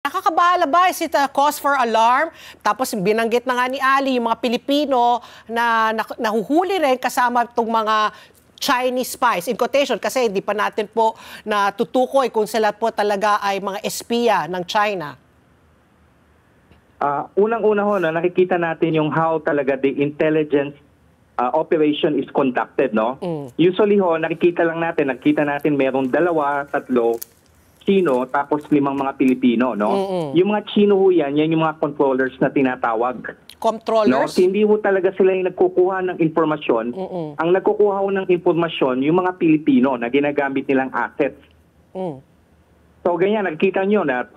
Nakakabahala ba? Is it a cause for alarm? Tapos binanggit na nga ni Ali yung mga Pilipino na nahuhuli rin kasama itong mga Chinese spies, in quotation, kasi hindi pa natin po natutukoy kung sila po talaga ay mga espiya ng China. Unang-una ho, nakikita natin yung how talaga the intelligence operation is conducted, no? Usually ho, nakikita natin merong 2, 3 Chino, tapos 5 mga Pilipino, no? Yung mga Chino ho yan yung mga controllers na tinatawag. Controllers? No? Hindi ho talaga sila yung nagkukuha ng informasyon. Ang nagkukuha ho ng informasyon, yung mga Pilipino na ginagamit nilang assets. So ganyan, nakikita nyo na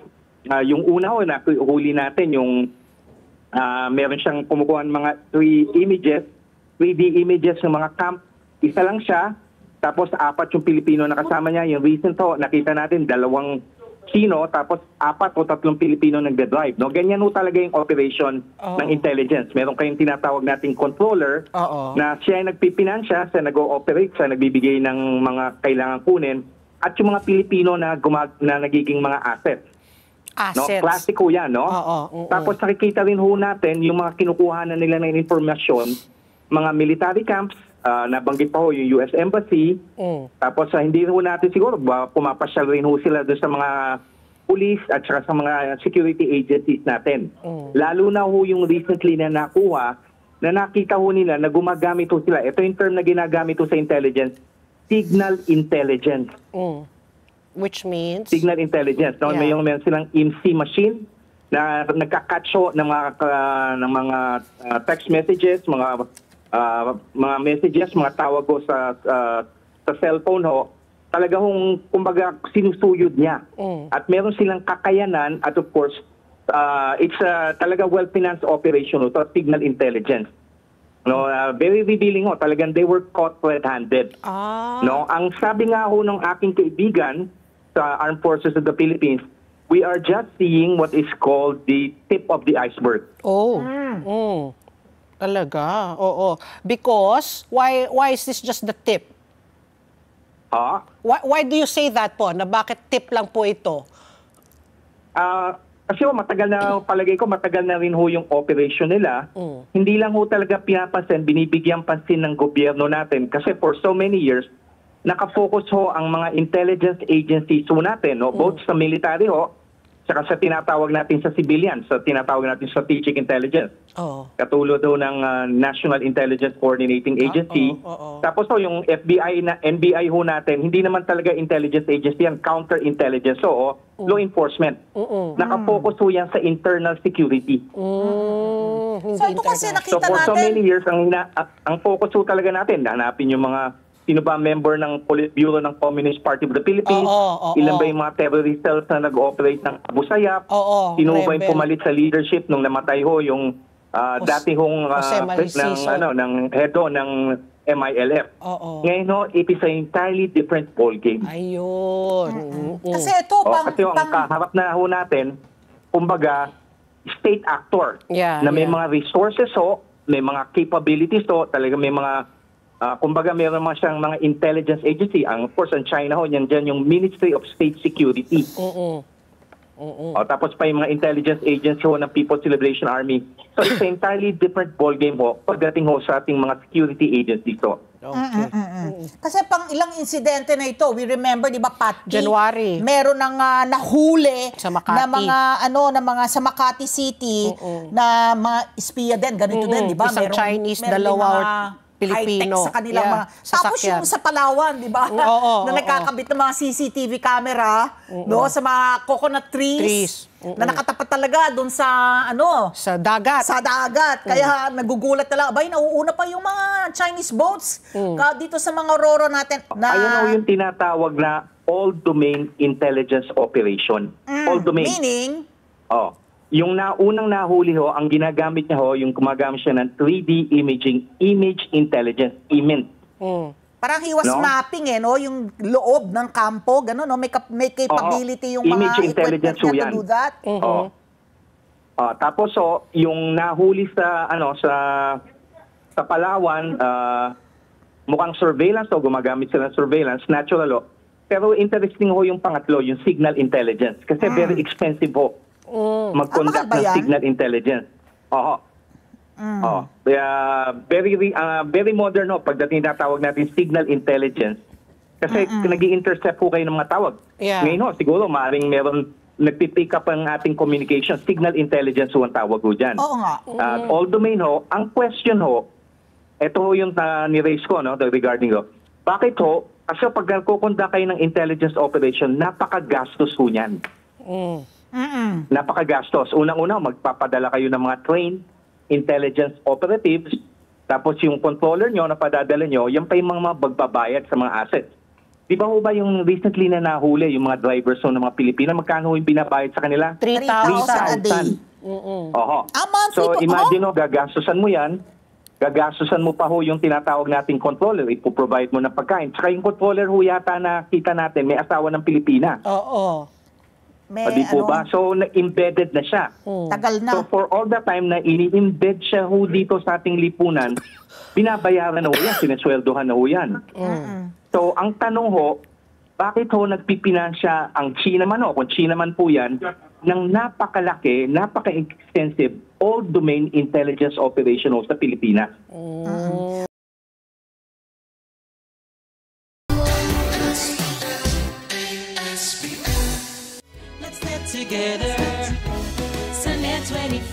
yung una ho, huli natin yung meron siyang kumukuha ng mga 3D images ng mga camp. Isa lang siya. Tapos 4 yung Pilipino na kasama niya. Yung recent ho, nakita natin 2 Chino, tapos 4 o 3 Pilipino nagde-drive. No? Ganyan ho talaga yung operation ng intelligence. Meron kayong tinatawag nating controller na siya ay nagpipinansya, siya nag-ooperate, siya nagbibigay ng mga kailangan kunin, at yung mga Pilipino na nagiging mga assets. No? Klasiko yan, no? Tapos nakikita rin ho natin yung mga kinukuha na nila ng informasyon, mga military camps, nabanggit pa ho yung US Embassy. Tapos hindi ho natin siguro pumapasyal rin ho sila doon sa mga police at saka sa mga security agencies natin. Lalo na ho yung recently na nakuha, na nakita ho nila na gumagamit ho sila. Ito yung term na ginagamit ho sa intelligence, signal intelligence. Which means? Signal intelligence. No? Yeah. Meron silang IMSI machine na nagka-catch ho ng mga text messages, mga messages, mga tawag ko sa cellphone ho, talaga hong kumbaga sinusuyod niya. At meron silang kakayanan at of course, it's talaga well-financed operation ho, to signal intelligence. No, very revealing ho, talagang they were caught red-handed. No, ang sabi nga ho ng aking kaibigan sa Armed Forces of the Philippines, we are just seeing what is called the tip of the iceberg. Talaga, oo. Because, why is this just the tip? Why do you say that po? Na bakit tip lang po ito? Kasi matagal na, palagay ko, matagal na rin ho yung operation nila. Hindi lang ho talaga pinapansin, binibigyan pansin ng gobyerno natin. Kasi for so many years, nakafocus ho ang mga intelligence agencies ho natin, no? Both sa military ho, saka sa tinatawag natin sa civilian, sa tinatawag natin strategic intelligence. Katulad ho ng National Intelligence Coordinating Agency. Tapos ho, yung NBI ho natin, hindi naman talaga intelligence agency, yan counterintelligence. So, law enforcement. Nakafocus ho yan sa internal security. So, ito kasi nakita for natin. so many years, ang focus ho talaga natin, hanapin yung mga sino ba member ng Politburo ng Communist Party of the Philippines? Ilan ba yung mga terrorist cells na nag-ooperate ng Abu Sayyaf? Sino ba yung pumalit sa leadership nung namatay ho yung dati hong ng head ng MILF? Ngayon ho, it is an entirely different ballgame. Ayun. Kasi ito, kasi ang kaharap na ho natin, kumbaga, state actor na may mga resources ho, may mga capabilities ho, talaga may mga kumbaga meron mga siyang mga intelligence agency. Of course, ang China ho, yan dyan yung Ministry of State Security. Tapos pa yung mga intelligence agency ho ng People's Liberation Army. So it's an entirely different ballgame ho pagdating ho sa ating mga security agencies ho. Kasi pang ilang insidente na ito, we remember, di ba, Pat? January. Meron ng nahuli sa Makati. na mga sa Makati City na mga espiya din, ganito din, di ba? Isang Chinese, 2 Pilipino. High-tech sa kanilang mga... Tapos yung sa Palawan, di ba? Na nagkakabit ng mga CCTV camera sa mga coconut trees. Na nakatapat talaga doon sa sa dagat. Sa dagat. Kaya nagugulat talaga. Abay, nauuna pa yung mga Chinese boats dito sa mga roro natin. Ayun yung tinatawag na all-domain intelligence operation. All-domain. Meaning? Yung unang nahuli ho, ang ginagamit niya ho, yung gumagamit siya ng 3D image intelligence, IMINT. Parang he was mapping yung loob ng kampo, gano'n, no? May capability yung mga image intelligence equipment niya to do that. Tapos yung nahuli sa sa Palawan, mukhang surveillance gumagamit sila ng surveillance, natural ho. Pero interesting ho yung pangatlo, yung signal intelligence. Kasi very expensive ho. mag-conduct mahal ba ng yan? signal intelligence. Oo. Oh, very modern pagdating natawag natin signal intelligence. Kasi nag-i-intercept po kayo ng mga tawag. Yeah. Ngayon siguro maaaring meron nagpipick up ang ating communication. Signal intelligence ang tawag ho dyan. Oo nga. All domain ang question ito yung ni-raise ko regarding bakit kasi pag nagkukonda kayo ng intelligence operation, napakagastos ho niyan. Napakagastos. Unang-una, magpapadala kayo ng mga trained intelligence operatives, tapos yung controller nyo na padadala nyo, yan pa yung mga magbabayad sa mga assets. Di ba ho ba yung recently na nahuli, yung mga drivers ng mga Pilipino, magkano yung binabayad sa kanila? 3,000 a day. Oho. So imagine gagastusan mo yan, gagastusan mo pa ho yung tinatawag nating controller, ipoprovide mo ng pagkain. Tsaka yung controller ho yata na kita natin, may asawa ng Pilipina. Oo. Di po ba? So, embedded na siya. Tagal na. So, for all the time na ini-embed siya ho dito sa ating lipunan, binabayaran na ho yan, sinesweldohan na ho yan. So, ang tanong bakit nagpipinansya ang China man kung China man po yan, ng napakalaki, napaka-extensive all-domain intelligence operation sa Pilipinas? Together, Sunday 25,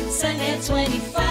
Sunday 25.